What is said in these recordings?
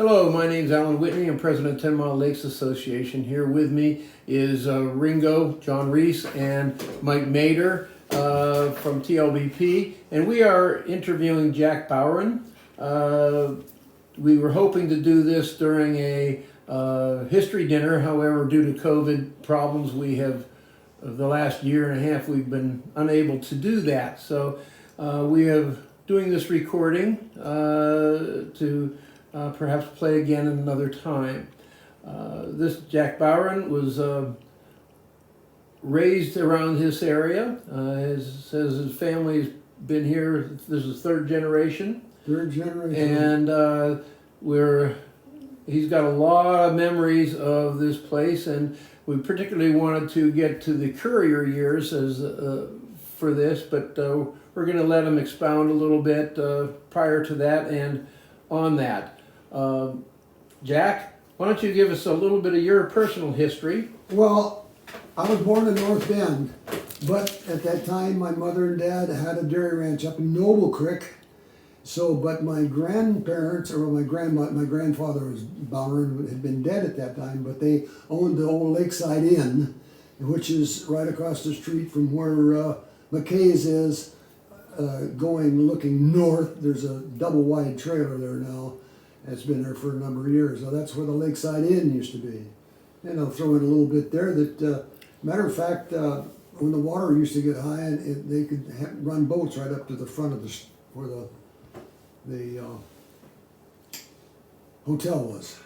Hello, my name's Alan Whitney. I'm president of 10 Mile Lakes Association. Here with me is Ringo, John Reese, and Mike Mader from TLBP. And we are interviewing Jack Bowron. We were hoping to do this during a history dinner. However, due to COVID problems, we have, the last year and a half, we've been unable to do that. So we have doing this recording to perhaps play again another time. This Jack Bowron was raised around this area. Says his family's been here. This is third generation. Third generation. And he's got a lot of memories of this place, and we particularly wanted to get to the Courier years as for this, but we're going to let him expound a little bit prior to that and on that. Jack, why don't you give us a little bit of your personal history? Well, I was born in North Bend, but at that time my mother and dad had a dairy ranch up in Noble Creek. So, but my grandparents, or my grandfather was Bowron, had been dead at that time, but they owned the old Lakeside Inn, which is right across the street from where McKay's is, looking north. There's a double wide trailer there now. It's been there for a number of years. Now that's where the Lakeside Inn used to be. And I'll throw in a little bit there that, matter of fact, when the water used to get high, they could run boats right up to the front of where the hotel was.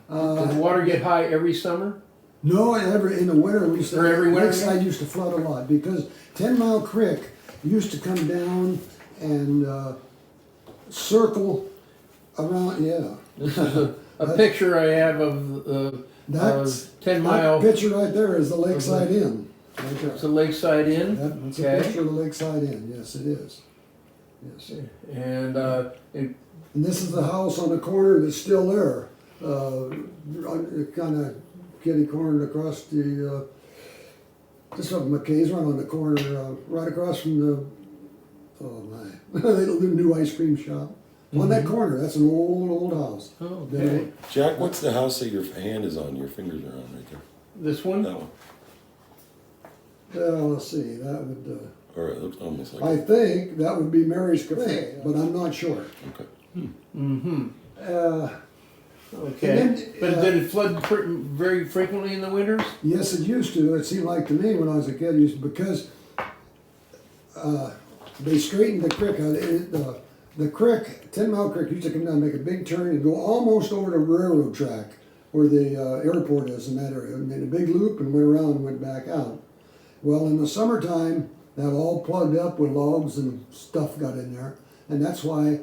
Does the water get high every summer? No, in the winter every winter? Lakeside used to flood a lot because 10 Mile Creek used to come down and circle around. Yeah, this is a picture I have of 10 Mile. That picture right there is the Lakeside Inn. Right there. It's the Lakeside Inn. That's a picture of the Lakeside Inn. Yes, it is. Yes. And And this is the house on the corner that's still there. Kind of kitty cornered across the. Just up McKay's right on the corner, right across from the. Oh my! The new ice cream shop. On that corner, that's an old house. Oh, okay. Jack, what's the house that your hand is on, your fingers are on right there? This one? That one. Let's see, that would. Or it looks almost like I think that would be Mary's Cafe, but I'm not sure. Okay. Mm-hmm. Okay. And then, but did it flood very frequently in the winters? Yes, it used to. It seemed like to me when I was a kid, because they straightened the creek out. The creek, 10 Mile Creek, used to come down, make a big turn, and go almost over the railroad track where the airport is in that area. It made a big loop and went around and went back out. Well, in the summertime, that all plugged up with logs and stuff got in there, and that's why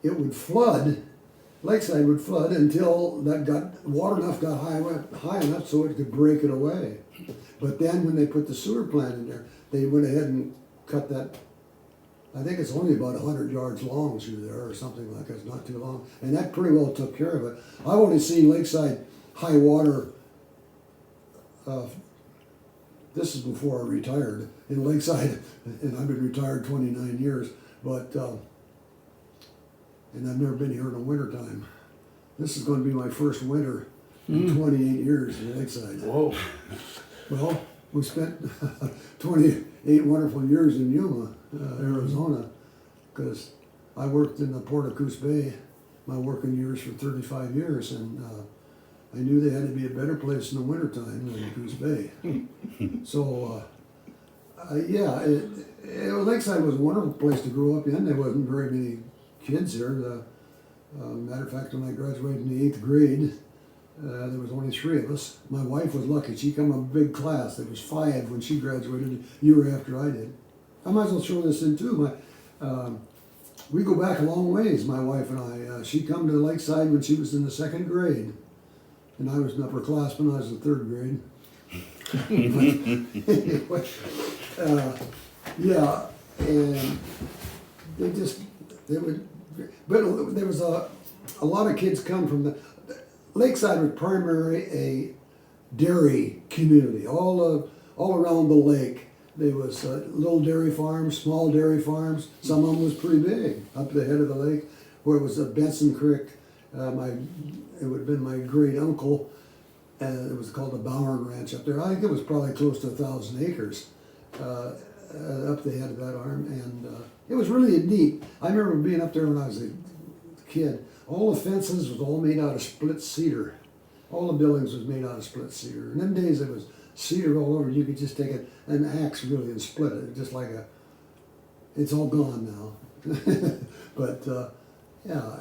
it would flood. Lakeside would flood until water enough got high enough so it could break it away. But then when they put the sewer plant in there, they went ahead and cut that. I think it's only about 100 yards long through there or something like that. It's not too long. And that pretty well took care of it. I've only seen Lakeside high water, this is before I retired in Lakeside, and I've been retired 29 years, but, and I've never been here in the wintertime. This is going to be my first winter in 28 years in Lakeside. Whoa. Well, we spent 28 wonderful years in Yuma, Arizona, because I worked in the Port of Coos Bay, my working years for 35 years, and I knew they had to be a better place in the wintertime than Coos Bay. So, yeah, Lakeside was a wonderful place to grow up in. There wasn't very many kids here. Matter of fact, when I graduated in the 8th grade, there was only 3 of us. My wife was lucky. She came a big class. There was 5 when she graduated a year after I did. I might as well throw this in too. We go back a long ways, my wife and I. She come to Lakeside when she was in the 2nd grade. And I was an upperclassman. I was in 3rd grade. Anyway, yeah, and but there was a lot of kids come from the Lakeside was primarily a dairy community. All around the lake, there was little dairy farms, small dairy farms. Some of them was pretty big up the head of the lake, where it was a Benson Creek, It would have been my great uncle, and it was called the Bowron Ranch up there. I think it was probably close to 1,000 acres up the head of that arm, and it was really neat. I remember being up there when I was a kid. All the fences was all made out of split cedar. All the buildings was made out of split cedar. In them days, it was cedar all over. You could just take an axe really and split it, just like a. It's all gone now, but yeah.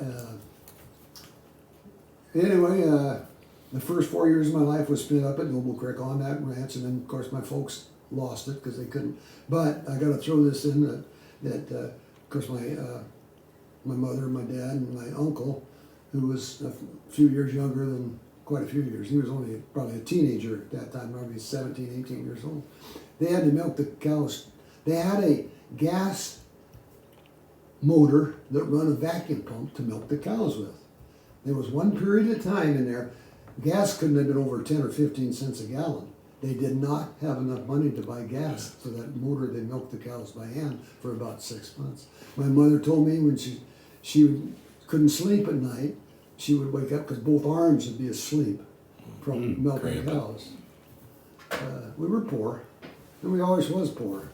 Anyway, the first 4 years of my life was spent up at Noble Creek on that ranch, and then of course my folks lost it because they couldn't. But I got to throw this in that of course my mother, my dad, and my uncle, who was a few years younger than. Quite a few years. He was only probably a teenager at that time, probably 17, 18 years old. They had to milk the cows. They had a gas motor that run a vacuum pump to milk the cows with. There was one period of time in there, gas couldn't have been over 10 or 15 cents a gallon. They did not have enough money to buy gas, so that motor, they milked the cows by hand for about 6 months. My mother told me when she couldn't sleep at night, she would wake up because both arms would be asleep from milking cows. We were poor, and we always was poor.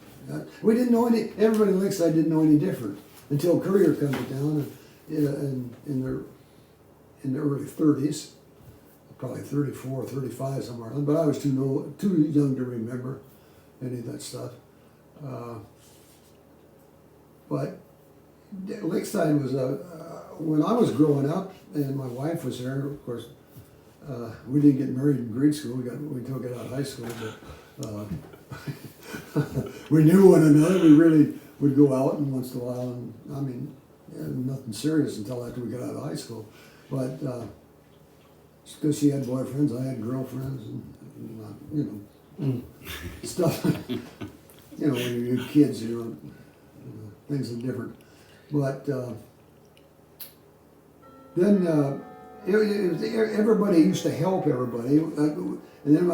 We didn't know any. Everybody in Lakeside didn't know any different until Courier come to town, and in the early 30s, probably 34, 35 somewhere. But I was too young to remember any of that stuff. But Lakeside was when I was growing up, and my wife was there. Of course, we didn't get married in grade school. We took it out of high school, but we knew one another. We really would go out and once in a while, and I mean, nothing serious until after we got out of high school. But because she had boyfriends, I had girlfriends, and stuff. When you're kids, things are different. But then everybody used to help everybody, and then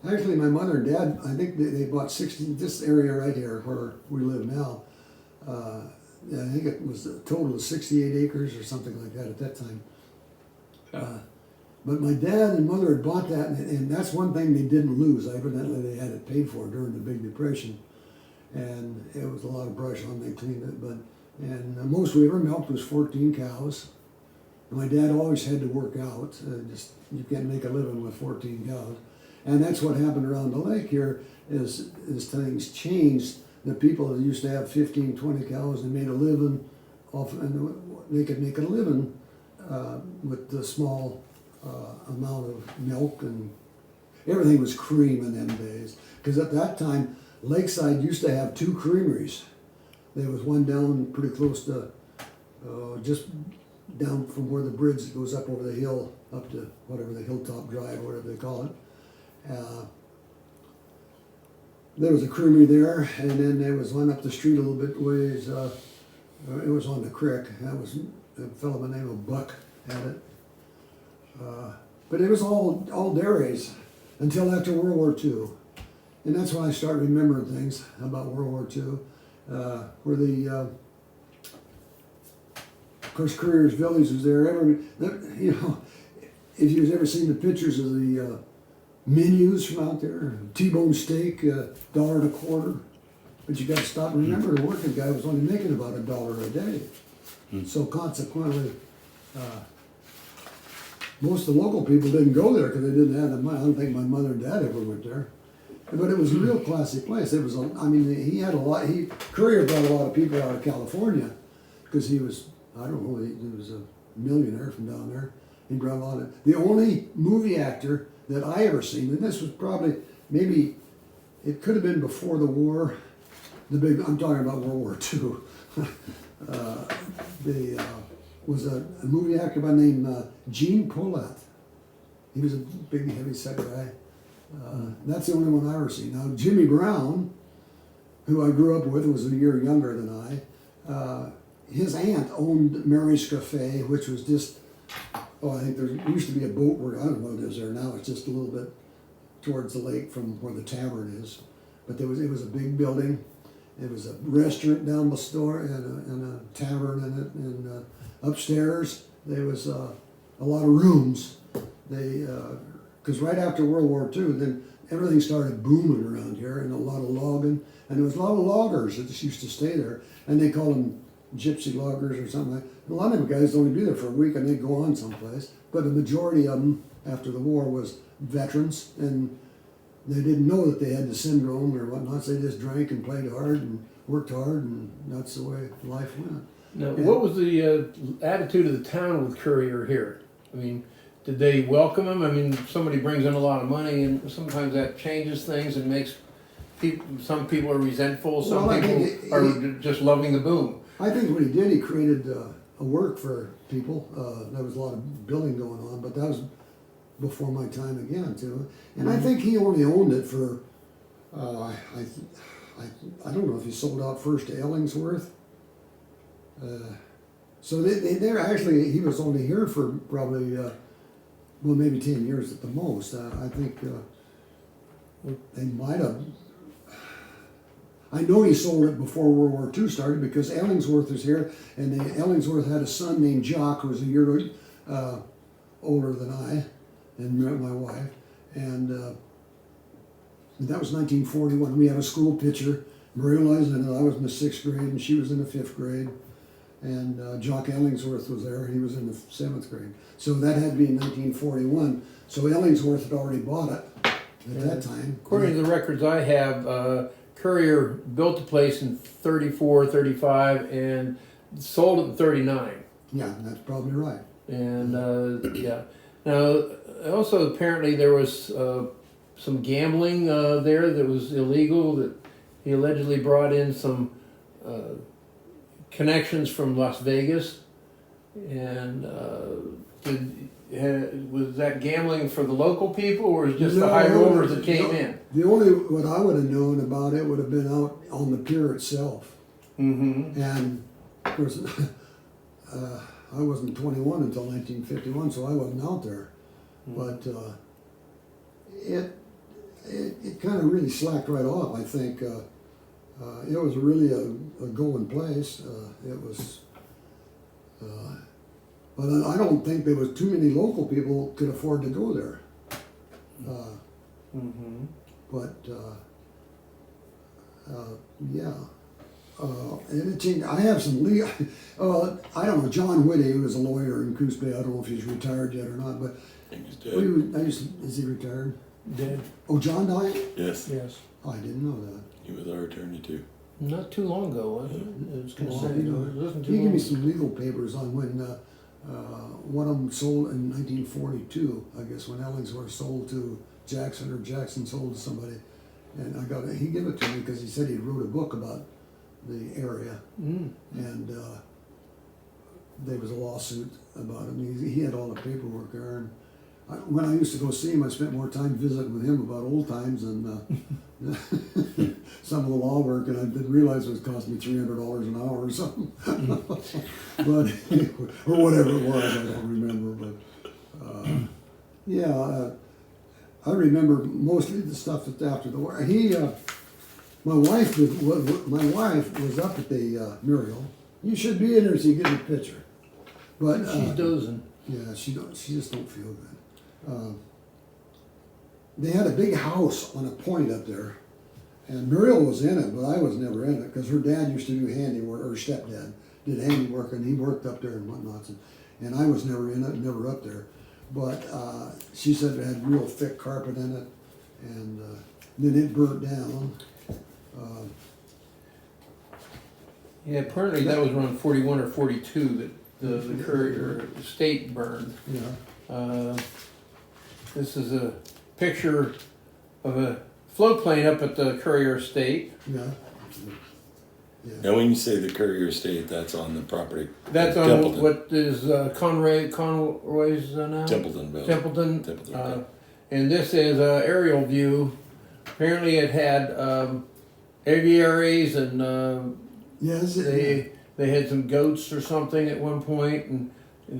actually my mother and dad, I think they bought this area right here where we live now. I think it was a total of 68 acres or something like that at that time. But my dad and mother had bought that, and that's one thing they didn't lose. Evidently, they had it paid for during the Big Depression, and it was a lot of brush on. They cleaned it, and the most we ever milked was 14 cows. And my dad always had to work out. You can't make a living with 14 cows, and that's what happened around the lake here. As things changed, the people that used to have 15, 20 cows, they made a living off, and they could make a living with the small amount of milk, and everything was cream in them days. Because at that time, Lakeside used to have 2 creameries. There was one down pretty close to, just down from where the bridge goes up over the hill, up to whatever the Hilltop Drive, whatever they call it. There was a creamery there, and then there was one up the street a little bit ways. It was on the creek. That was a fellow by the name of Buck had it. But it was all dairies until after World War II. And that's when I started remembering things about World War II. Where of course, Courier Village was there. If you've ever seen the pictures of the menus from out there, T-bone steak, $1.25. But you got to stop and remember the working guy was only making about $1 a day. So consequently, most of the local people didn't go there because they didn't have the money. I don't think my mother and dad ever went there. But it was a real classy place. It was, he had a lot. Courier brought a lot of people out of California because he was, I don't know, he was a millionaire from down there. He brought a lot of. The only movie actor that I ever seen, and this was probably maybe, it could have been before the war. I'm talking about World War II. Was a movie actor by the name Gene Polat. He was a big, heavy-set guy. That's the only one I ever seen. Now, Jimmy Brown, who I grew up with, was a year younger than I. His aunt owned Mary's Cafe, which was just, I think there used to be a boat where, I don't know what it is there now, it's just a little bit towards the lake from where the tavern is. But it was a big building, It was a restaurant down the store and a tavern in it. And upstairs there was a lot of rooms. Because right after World War II, then everything started booming around here, and a lot of logging. And there was a lot of loggers that just used to stay there, and they called them gypsy loggers or something. A lot of guys only be there for a week and they'd go on someplace. But the majority of them after the war was veterans, and they didn't know that they had the syndrome or whatnot, so they just drank and played hard and worked hard, and that's the way life went. Now, what was the attitude of the town with Courier here? I mean, did they welcome him? I mean, somebody brings in a lot of money, and sometimes that changes things and makes people. Some people are resentful. Some people are just loving the boom. I think what he did, he created a work for people. There was a lot of building going on, but that was before my time again too. And I think he only owned it for. I don't know if he sold out first to Ellingsworth. So they're actually, he was only here for probably, well, maybe 10 years at the most. I think they might have, I know he sold it before World War II started because Ellingsworth was here, and Ellingsworth had a son named Jock who was a year older than I and my wife. And that was 1941. We have a school picture. Maria Liza and I was in the 6th grade, and she was in the 5th grade. And Jock Ellingsworth was there, and he was in the 7th grade. So that had to be in 1941. So Ellingsworth had already bought it at that time. According to the records I have, Courier built the place in 34, 35, and sold it in 39. Yeah, that's probably right. And yeah. Now, also apparently there was some gambling there that was illegal, that he allegedly brought in some connections from Las Vegas. And was that gambling for the local people, or was it just the high rollers that came in? The only, what I would have known about it would have been out on the pier itself. Mm-hmm. And of course, I wasn't 21 until 1951, so I wasn't out there. But it kind of really slacked right off, I think. It was really a going place. It was, but I don't think there was too many local people could afford to go there. But yeah, and it changed. I have some legal. I don't know. John Whitney, who was a lawyer in Coos Bay. I don't know if he's retired yet or not, but I think he's dead. Is he retired? Dead. Oh, John died? Yes. Yes. Oh, I didn't know that. He was our attorney too. Not too long ago, was it? It was Well, considered. It wasn't too he gave long me ago. some legal papers on when one of them sold in 1942, I guess, when Ellingsworth sold to Jackson, or Jackson sold to somebody. And I got it. He gave it to me because he said he wrote a book about the area. And there was a lawsuit about him. He had all the paperwork there. And when I used to go see him, I spent more time visiting with him about old times than some of the law work, and I didn't realize it was costing me $300 an hour or something. But or whatever it was, I don't remember. But yeah, I remember mostly the stuff that's after the war. My wife was up at the Muriel. You should be in there so you get a picture. But She's dozing. yeah, she just don't feel good. They had a big house on a point up there, and Muriel was in it, but I was never in it because her dad used to do handiwork, or stepdad did handiwork, and he worked up there and whatnot. And I was never in it, never up there. But she said it had real thick carpet in it, and then it burnt down. Yeah, apparently that was around 41 or 42 that the Courier estate burned. Yeah. This is a picture of a floatplane up at the Courier estate. Yeah. Yeah. Now, when you say the Courier estate, that's on the property. That's on Templeton. what is Conroy's now? Templeton. Templeton. Okay. And this is an aerial view. Apparently it had aviaries, and Yes. they had some goats or something at one point, and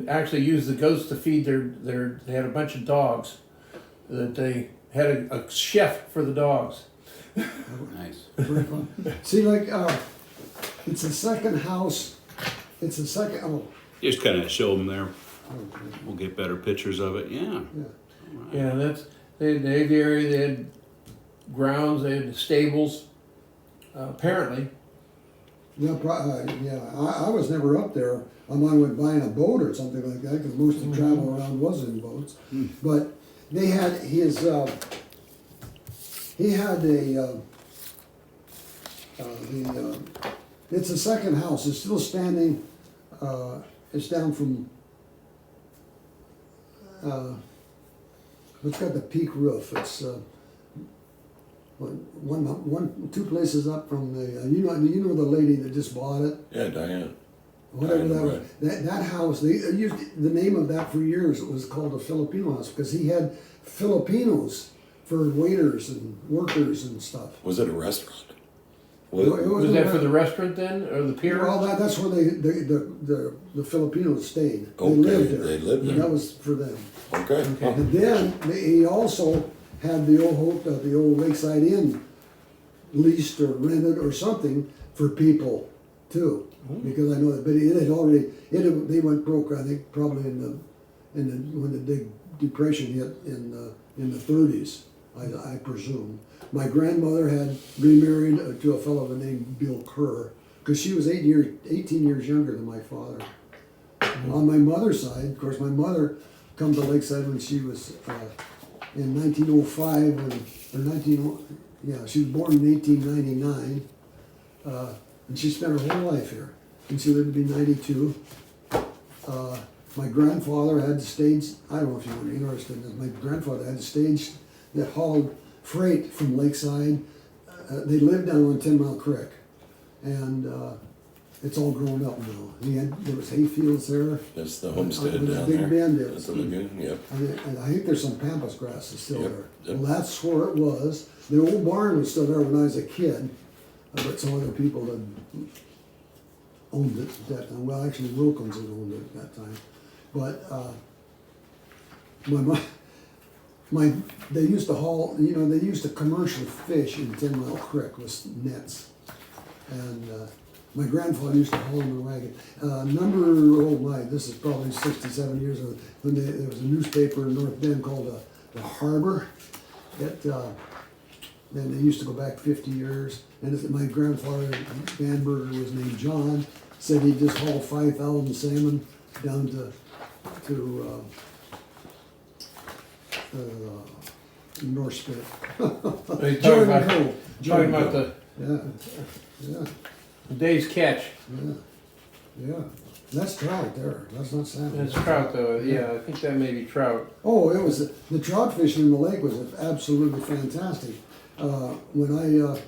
actually used the goats to feed they had a bunch of dogs that they had a chef for the dogs. Nice. Very fun. See, like, it's a second house. It's a second. Oh, Just kind of show them there. okay. We'll get better pictures of it. Yeah. Yeah. Yeah, they had the aviary, they had grounds, they had stables, apparently. Yeah, I was never up there. I'm on with buying a boat or something like that because most of the travel around was in boats. But they had his. He had it's a second house. It's still standing. It's down from. It's got the peak roof. It's two places up from the. You know the lady that just bought it. Yeah, Diane. Whatever Diane, that was. right. That house. They used the name of that for years. It was called a Filipino house because he had Filipinos for waiters and workers and stuff. Was it a restaurant? It Was that for the restaurant then, or the pier? Well, that's where the Filipinos stayed. They Okay, lived there. they lived there. That was for them. Okay. Okay. And then he also had the old Lakeside Inn leased or rented or something for people too, because I know that. But they went broke. I think probably when the big depression hit in the 30s. I presume. My grandmother had remarried to a fellow named Bill Kerr because she was 18 years younger than my father. On my mother's side, of course, my mother come to Lakeside when she was in 1905 she was born in 1899, and she spent her whole life here, and she lived to be 92. My grandfather had stage. I don't know if you were interested in this. My grandfather had a stage that hauled freight from Lakeside. They lived down on 10 Mile Creek, and it's all grown up now. There was hay fields there. That's the homestead With a down big there. bend there. That's the lagoon, yep. And I think there's some pampas grass that's still Yep, there. yep. Well, that's where it was. The old barn was still there when I was a kid, but some other people had owned it at that time. Well, actually, Wilkins had owned it at that time. But they used to haul, they used to commercially fish in 10 Mile Creek with nets. And my grandfather used to haul in a wagon. This is probably 67 years ago, when there was a newspaper in North Bend called the Harbor. And they used to go back 50 years. And my grandfather, Vanberger, was named John, said he just hauled 5,000 salmon down to North Spit. Are you talking about, Jordan talking about Cove. Yeah. the day's catch? Yeah. That's trout there. That's not salmon. That's trout though, yeah, I think that may be trout. Oh, it was the trout fishing in the lake was absolutely fantastic. When I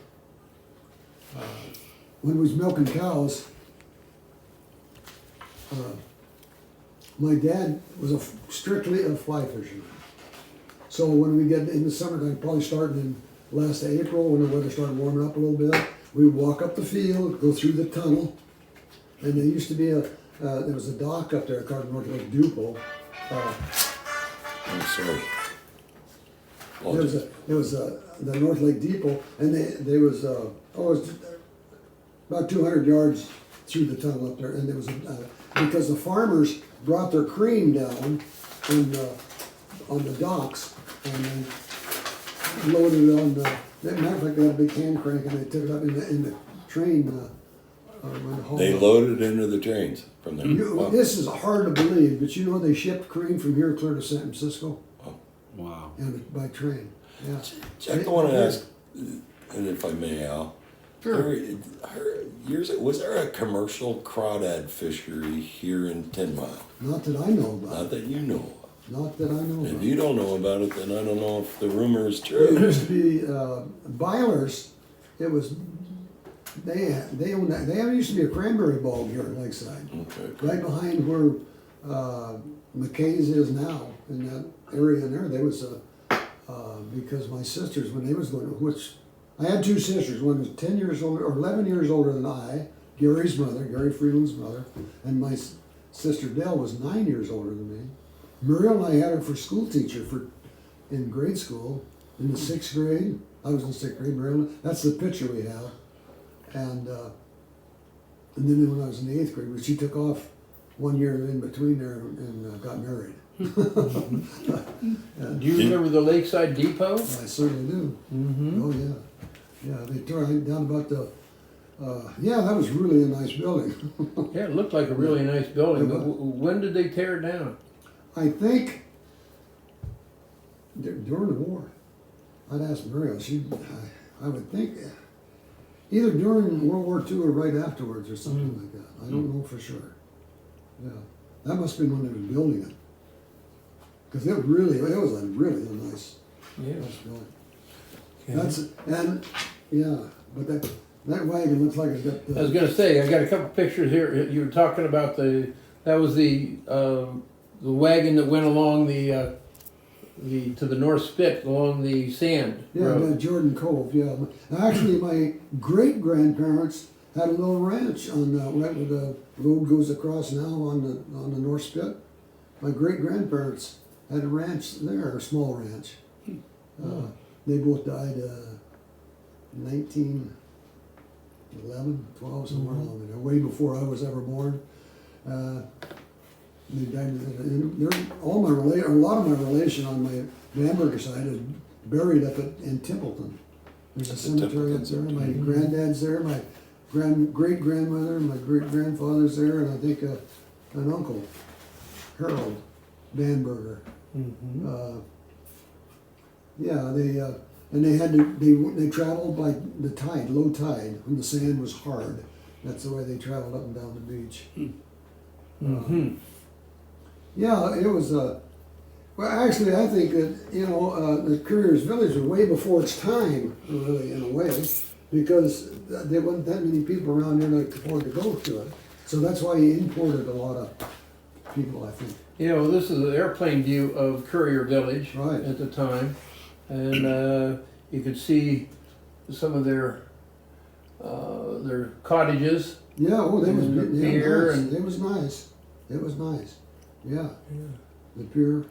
was milking cows, my dad was strictly a fly fisherman. So when we get in the summertime, probably starting in last April, when the weather started warming up a little bit, we would walk up the field, go through the tunnel, and there used to be there was a dock up there called North Lake Dupo. I'm sorry. There was the North Lake Depot, and there was it was about 200 yards through the tunnel up there, and there was because the farmers brought their cream down on the docks, and they loaded it on the. Matter of fact, they had a big hand crank, and they took it up in the train. They loaded into the trains from there. Wow. This is hard to believe, but they shipped cream from here clear to San Francisco. Wow. And by train. Yeah. Jack, I want to ask, and if I may, Al. Sure. Was there a commercial crawdad fishery here in 10 Mile? Not that I know about. Not that you know of. Not that I know If about. you don't know about it, then I don't know if the rumor is It true. used to be Byler's. It was they owned that. There used to be a cranberry bog here in Lakeside, Okay. right behind where McKay's is now. In that area in there, there was because my sisters, when they was going, which I had two sisters. One was 10 years older or 11 years older than I. Gary's mother, Gary Freeland's mother, and my sister Dell was 9 years older than me. Muriel and I had her for school teacher in grade school in the 6th grade, I was in 6th grade. Marilyn, that's the picture we have. And then when I was in the 8th grade, she took off 1 year in between there and got married. Do you remember the Lakeside Depot? I certainly do. Mm-hmm. Oh yeah, yeah. They tore it down about the. Yeah, that was really a nice building. Yeah, it looked like a really nice building. Yeah. But when did they tear it down? I think during the war. I'd ask Muriel. I would think either during World War II or right afterwards or something like that. I don't know for sure. Yeah, that must have been when they were building it. Because it was a really nice building. Yeah. But that wagon looks like it's got. I was gonna say, I got a couple pictures here. You were talking about that was the wagon that went along the to the North Spit along the sand road. Yeah, Jordan Cove. Yeah, actually, my great grandparents had a little ranch on right where the road goes across now on the North Spit. My great grandparents had a ranch there, a small ranch. They both died 1911, 12, somewhere along there, way before I was ever born. They died. A lot of my relation on my Bamberger side is buried up in Templeton. There's a cemetery up there. My granddad's there. My great grandmother and my great grandfather's there, and I think an uncle, Harold Bamberger. Mm-hmm. They traveled by the tide, low tide, when the sand was hard. That's the way they traveled up and down the beach. Mm-hmm. Yeah, it was. Well, actually, I think that the Courier's Village was way before its time, really, in a way, because there wasn't that many people around there that could afford to go to it. So that's why he imported a lot of people, I think. Yeah, well, this is an airplane view of Courier Village Right. at the time, and you could see some of their cottages. Yeah, oh, they was And the yeah, pier nice. and- It was nice. It was nice. Yeah, the pier.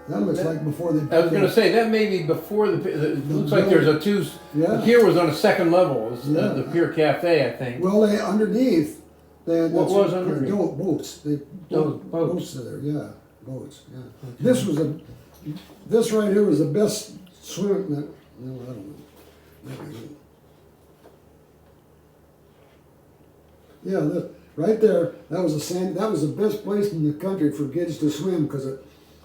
That looks like before they. I was going to say that may be before it looks like there's a two. Yeah. The pier was on a second level. It was Yeah. the Pier Cafe, I think. Well, they underneath. They had What was underneath? Boats. Boats. Boats there. Yeah, boats. Yeah. This right here was the best swim. No, I don't know. Maybe. Yeah, right there. That was the best place in the country for kids to swim because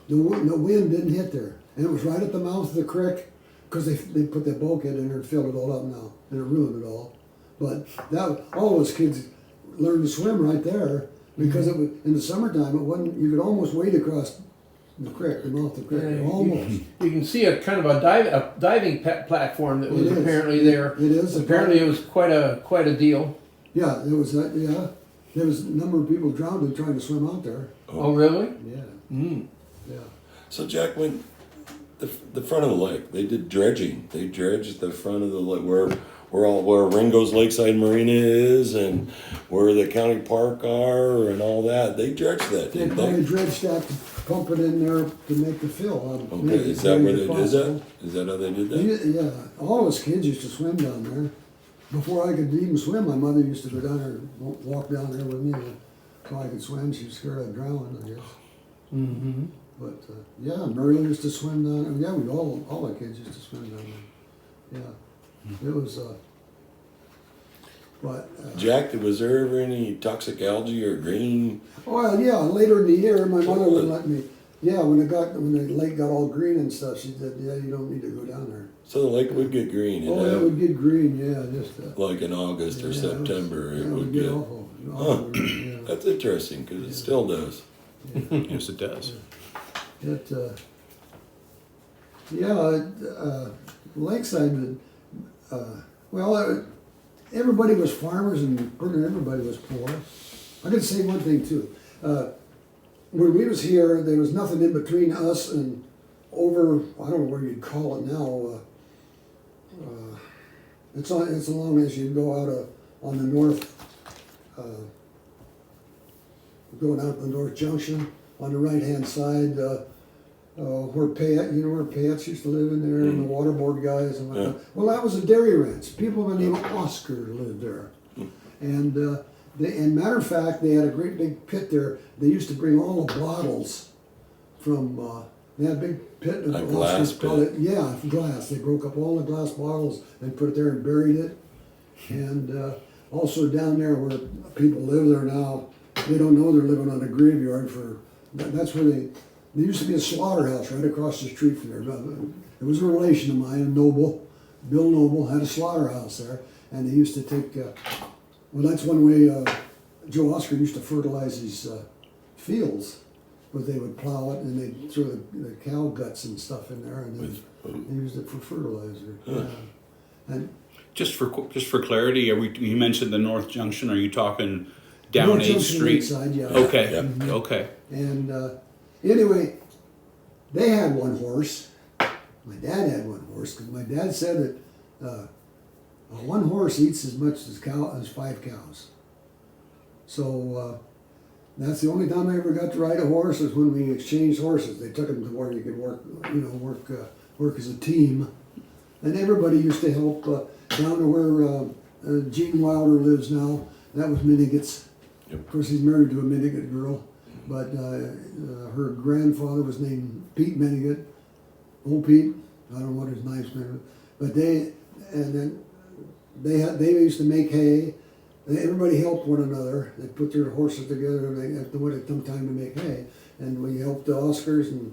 the wind didn't hit there, and it was right at the mouth of the creek because they put that bulkhead in there and filled it all up now, and it ruined it all. But all those kids learned to swim right there because it was in the summertime. It wasn't. You could almost wade across the creek, the mouth of the creek, Yeah, almost. You can see a kind of a diving platform that was It is. apparently there. It is. Apparently, it was quite a deal. Yeah, there was that. Yeah, there was a number of people drowned trying to swim out there. Oh, really? Yeah, Mm. yeah. So Jack, when the front of the lake, they did dredging. They dredged the front of the lake where Ringo's Lakeside Marina is and where the county park are and all that. They dredged that, They didn't probably they? dredged that to pump it in there to make the fill. Okay, is that where they did that? Is that how they did that? Yeah, all those kids used to swim down there. Before I could even swim, my mother used to go down there, walk down there with me so I could swim. She was scared I'd drown, I guess. Mm-hmm. But yeah, Muriel used to swim down there. Yeah, all the kids used to swim down there. Yeah, it was. Jack, was there ever any toxic algae or green? Well, yeah. Later in the year, my mother would let me. Yeah, when the lake got all green and stuff, she said, "Yeah, you don't need to go down there." So the lake would get green. Oh, it would get green. Yeah, just. Like in August or September, it would get get. awful. Yeah. That's interesting because it still does. Yes, it does. Lakeside. Everybody was farmers and pretty everybody was poor. I could say one thing too. When we was here, there was nothing in between us and over. I don't know where you'd call it now. It's along as you go out on the north. Going out the North Junction on the right-hand side, where Payette, you know where Payettes used to live in there, and the water board guys and whatnot. Well, that was a dairy ranch. People by the name of Oscar lived there. And matter of fact, they had a great big pit there. They used to bring all the bottles from, they had a big pit. A glass pit? Yeah, glass. They broke up all the glass bottles and put it there and buried it. And also down there where people live there now, they don't know they're living on a graveyard that's where there used to be a slaughterhouse right across the street from there. It was a relation of mine, Noble. Bill Noble had a slaughterhouse there, and they used to take, well, that's one way Joe Oscar used to fertilize his fields, but they would plow it and they'd throw the cow guts and stuff in there, and then they used it for fertilizer. Yeah. And Just for clarity, you mentioned the North Junction. Are you talking down North 8th Junction, Street? Lakeside, yeah. Okay. Yep. Okay. And anyway, they had one horse. My dad had one horse because my dad said that one horse eats as much as 5 cows. So that's the only time I ever got to ride a horse is when we exchanged horses. They took him to where you could work as a team, and everybody used to help down to where Gene Wilder lives now. That was Minniget's. Yep. Of course, he's married to a Minniget girl, but her grandfather was named Pete Minniget. Old Pete, I don't know what his knife's name, but they used to make hay. Everybody helped one another. They put their horses together and they had to come time to make hay. And we helped the Oscars and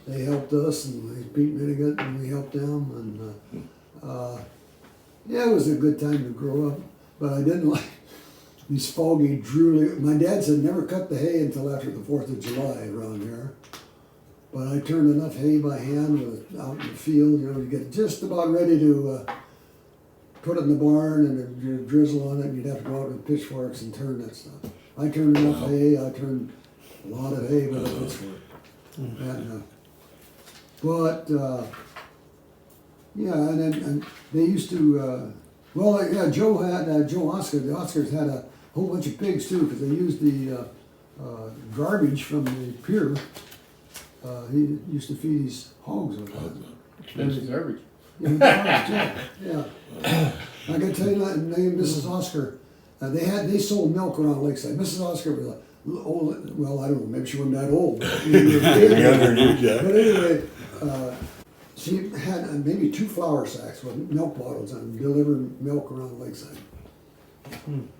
they helped us, and Pete Minniget, and we helped them. And yeah, it was a good time to grow up, but I didn't like these foggy, drooly. My dad said never cut the hay until after the 4th of July around here. But I turned enough hay by hand out in the field, to get just about ready to put it in the barn, and then you'd drizzle on it, and you'd have to go out with pitchforks and turn that stuff. I turned enough hay. I turned a lot of hay with a pitchfork. And, yeah, and they used to. Joe Oscar. The Oscars had a whole bunch of pigs too, because they used the garbage from the pier. He used to feed his hogs with that. Expensive garbage. Yeah. I can tell you that name, Mrs. Oscar. They sold milk around Lakeside. Mrs. Oscar was like old. Well, I don't know. Maybe she wasn't that old. Younger than you, Jack. But anyway, she had maybe 2 flour sacks with milk bottles and delivered milk around Lakeside.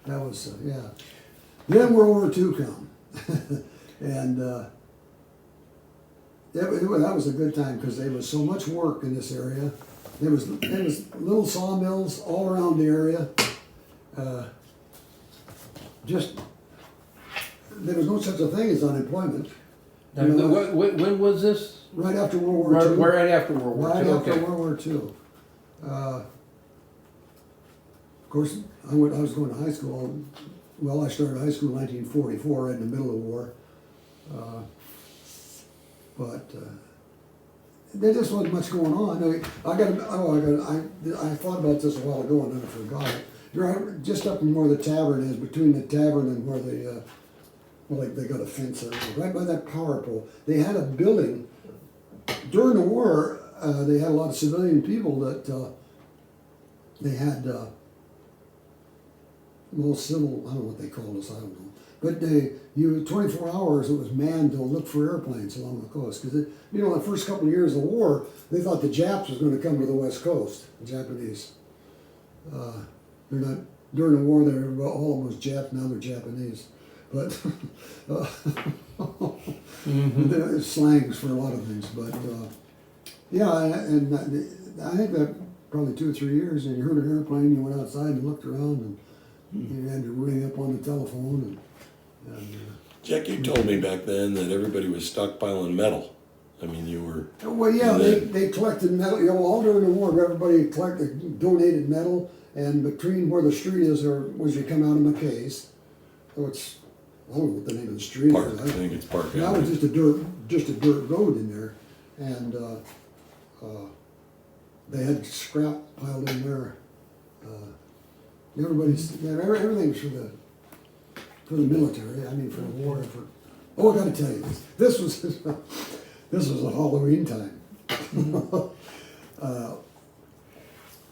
That was yeah. Then World War II come, and that was a good time because there was so much work in this area. There was little sawmills all around the area. There was no such a thing as unemployment. When was this? Right after World War II. Right after World War II. Right after Okay. World War II. Of course, I was going to high school. Well, I started high school in 1944, right in the middle of the war. But there just wasn't much going on. I thought about this a while ago and then I forgot it. You're just up in where the tavern is, between the tavern and where they got a fence there, right by that power pole. They had a building. During the war, they had a lot of civilian people that they had, civil, I don't know what they called us, I don't know. But 24 hours it was manned to look for airplanes along the coast. Because, the first couple of years of the war, they thought the Japs was going to come to the West Coast, the Japanese. They're not, during the war, they were all almost Jap, now they're Japanese. But there's slangs for a lot of things. But yeah, and I think that probably 2 or 3 years, and you heard an airplane, you went outside and looked around, and you had to ring up on the telephone. Jack, you told me back then that everybody was stockpiling metal. I mean, you were. Well, yeah, they collected metal. All during the war, everybody donated metal, and between where the street is, or was you come out of McKay's, which I don't know what the name of the street Park. is. I think it's Park. That was just a dirt road in there, and they had scrap piled in there. Everything's for the military. I mean, for the war. I got to tell you this. This was This was a Halloween time.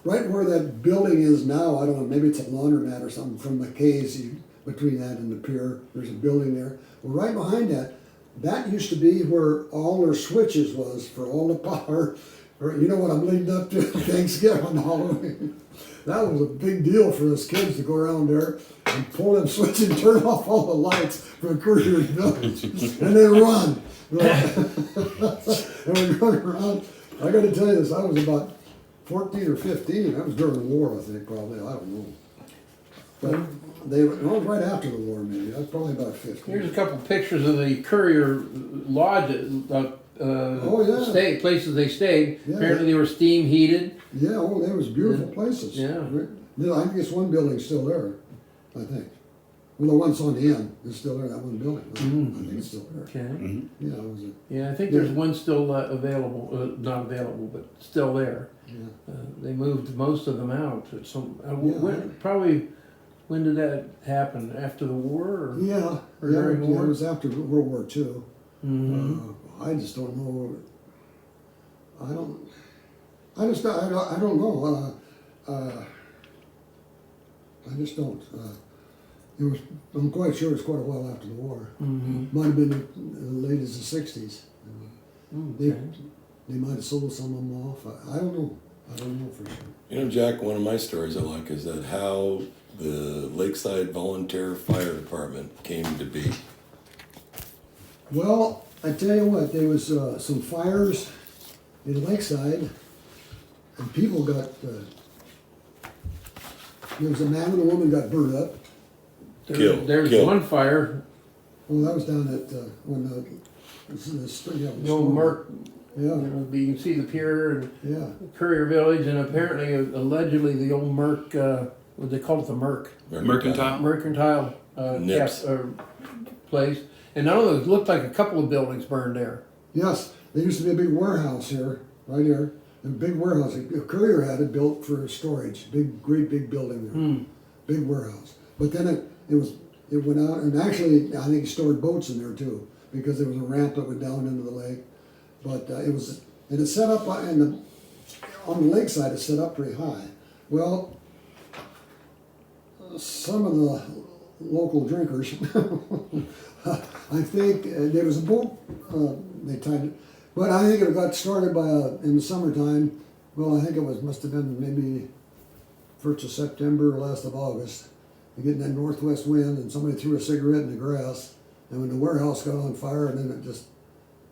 Right where that building is now, I don't know, maybe it's a laundromat or something from McKay's, between that and the pier, there's a building there. Well, right behind that, that used to be where all their switches was for all the power. Or, you know what I'm leading up to? Thanksgiving and Halloween. That was a big deal for us kids to go around there and pull them switch and turn off all the lights for Courier Village. And then run. And we run around. I got to tell you this, I was about 14 or 15. That was during the war, I think, probably. I don't know. But it was right after the war, maybe. I was probably about 15. Here's a couple pictures of the Courier Lodge, places they stayed. Yeah. Apparently they were steam heated. Yeah, oh, they was beautiful places. Yeah. I think it's one building's still there, I think. Well, the one's on the end is still there, that one building. I think it's still there. Okay. Yeah, it was Yeah, I think there's one still available, not available, but still there. yeah. They moved most of them out. At some when did that happen? After the war? Or? Yeah, Or during the war? it was after World War II. Mm-hmm. I just don't know. I don't know. I just don't. I'm quite sure it's quite a while after the war. Mm-hmm. Might have been as late as the 60s. Okay. They might have sold some of them off. I don't know. I don't know for sure. You know, Jack, one of my stories I like is that how the Lakeside Volunteer Fire Department came to be. Well, I tell you what, there was some fires in Lakeside, and people got. There was a man and a woman got burned up. There's Killed. one fire, Well, that was down at when the old Merc. Yeah, You can see the pier and yeah. Courier Village, and apparently, allegedly, the old Merc, what they call it, the Merc. Mercantile? Mercantile Nips. place. And none of those looked like a couple of buildings burned there. Yes, there used to be a big warehouse here, right here. A big warehouse. A Courier had it built for storage. Great big building there. Big warehouse. But then it went out, and actually, I think it stored boats in there too, because there was a ramp that went down into the lake. But it's set up on the lakeside. It's set up pretty high. Well, some of the local drinkers, I think there was a boat. They tied it, but I think it got started by in the summertime. Well, I think must have been maybe 1st of September or last of August. You're getting that northwest wind, and somebody threw a cigarette in the grass, and when the warehouse got on fire, and then it just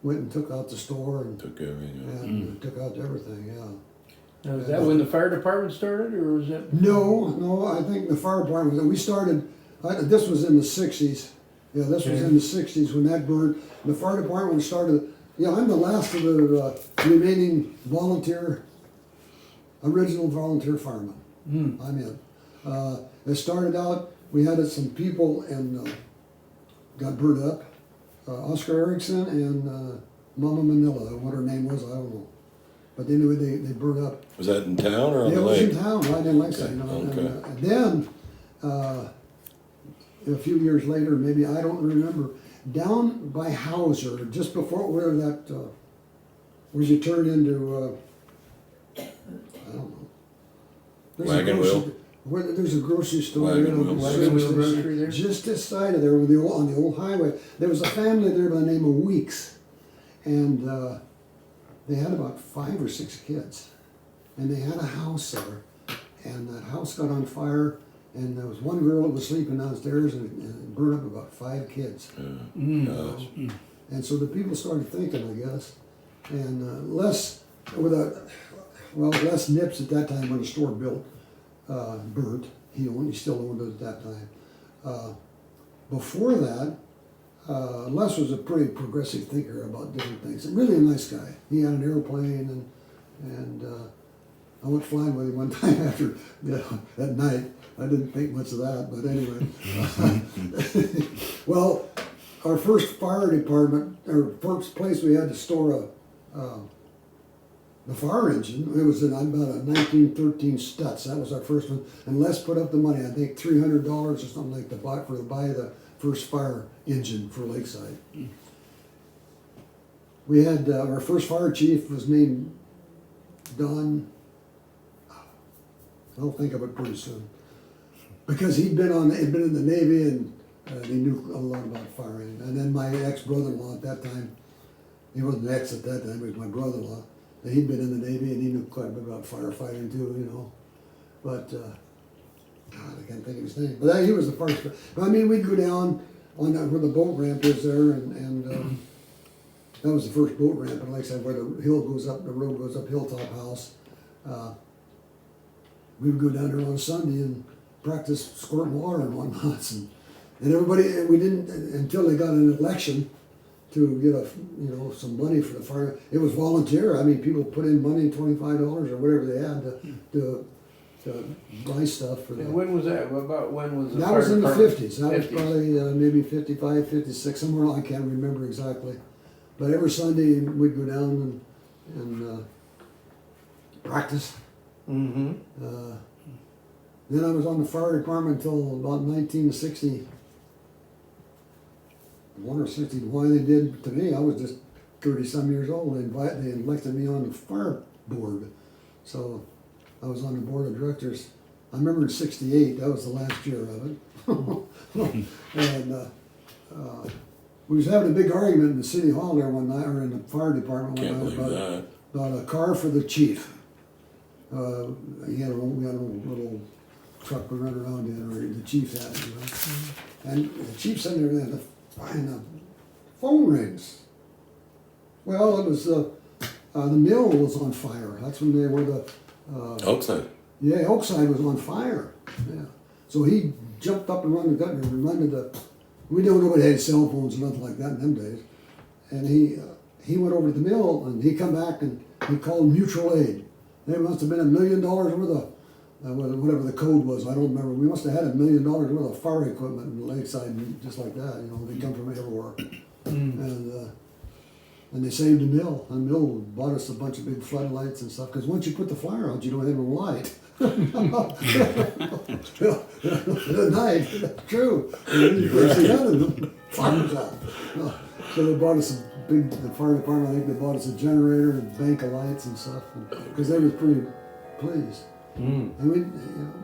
went and took out the store and Took everything. and took out everything. Yeah. Now, is that when the fire department started, or was it? No, I think the fire department, we started, this was in the 60s. Yeah, this was in the 60s when that burned. The fire department started, I'm the last of the remaining original volunteer firemen. I'm in. It started out, we had some people and got burned up. Oscar Erickson and Mama Manila, what her name was, I don't know. But anyway, they burned up. Was that in town or on Yeah, the it was lake? in town, right in Lakeside. Okay. And then, a few years later, maybe, I don't remember, down by Hauser, just before where you turn into, I don't know. There's a Wagon grocery- Wheel? There's a grocery store. Wagon Wheel. Wagon Wheel Grocery there? Just this side of there, on the old highway. There was a family there by the name of Weeks, and they had about 5 or 6 kids, and they had a house there, and that house got on fire, and there was one girl that was sleeping downstairs, and it burned up about 5 kids. Gosh. And so the people started thinking, I guess, and less nips at that time when the store built. Burnt. He still owned it at that time. Before that, Les was a pretty progressive thinker about different things. Really a nice guy. He had an airplane, and I went flying with him one time after at night. I didn't think much of that, but anyway. Well, our first fire department, or first place we had to store the fire engine, it was about a 1913 Stutz. That was our first one. And Les put up the money, I think $300 or something like that, to buy the first fire engine for Lakeside. we had our first fire chief was named Don. I'll think of it pretty soon, because he'd been in the Navy and he knew a lot about firing. And then my ex-brother-in-law at that time, he wasn't ex at that time, he was my brother-in-law. And he'd been in the Navy and he knew quite a bit about firefighting too, you know. But God, I can't think of his name. But he was the first. But I mean, we'd go down on where the boat ramp is there, and that was the first boat ramp in Lakeside, where the hill goes up, the road goes up Hilltop House. We would go down there on Sunday and practice squirting water and whatnot, and everybody. We didn't until they got an election to get some money for the fire. It was volunteer. I mean, people put in money, $25 or whatever they had to buy stuff for And them. when was that? About when was the That fire was in the department? 50s. That was 50s. probably maybe 55, 56, somewhere. I can't remember exactly. But every Sunday we'd go down and practice. Mm-hmm. Then I was on the fire department until about 1961 or 60. Why they did to me, I was just 30-some years old. They elected me on the fire board. So I was on the board of directors. I remember in '68, that was the last year of it. And we was having a big argument in the city hall there one night, or in the fire department one Can't night, believe that. about a car for the chief. We had a little truck we run around in, or the chief had, you know. And the chief sitting there, and the phone rings. Well, it was the mill was on fire. That's when they were the Outside. yeah, Oakside was on fire. Yeah. So he jumped up and run to the. We don't know nobody had cell phones or nothing like that in them days. And he went over to the mill and he come back and he called mutual aid. There must have been $1 million worth of whatever the code was. I don't remember. We must have had $1 million worth of fire equipment in Lakeside, and just like that. You know, they come from everywhere. And they saved the mill. The mill bought us a bunch of big floodlights and stuff, because once you put the fire out, you don't have no light. At night, that's true. Fire's out. So they bought us the fire department, I think they bought us a generator and a bank of lights and stuff, because they was pretty pleased. I mean,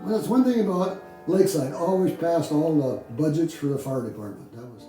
that's one thing about Lakeside, always passed all the budgets for the fire department. That was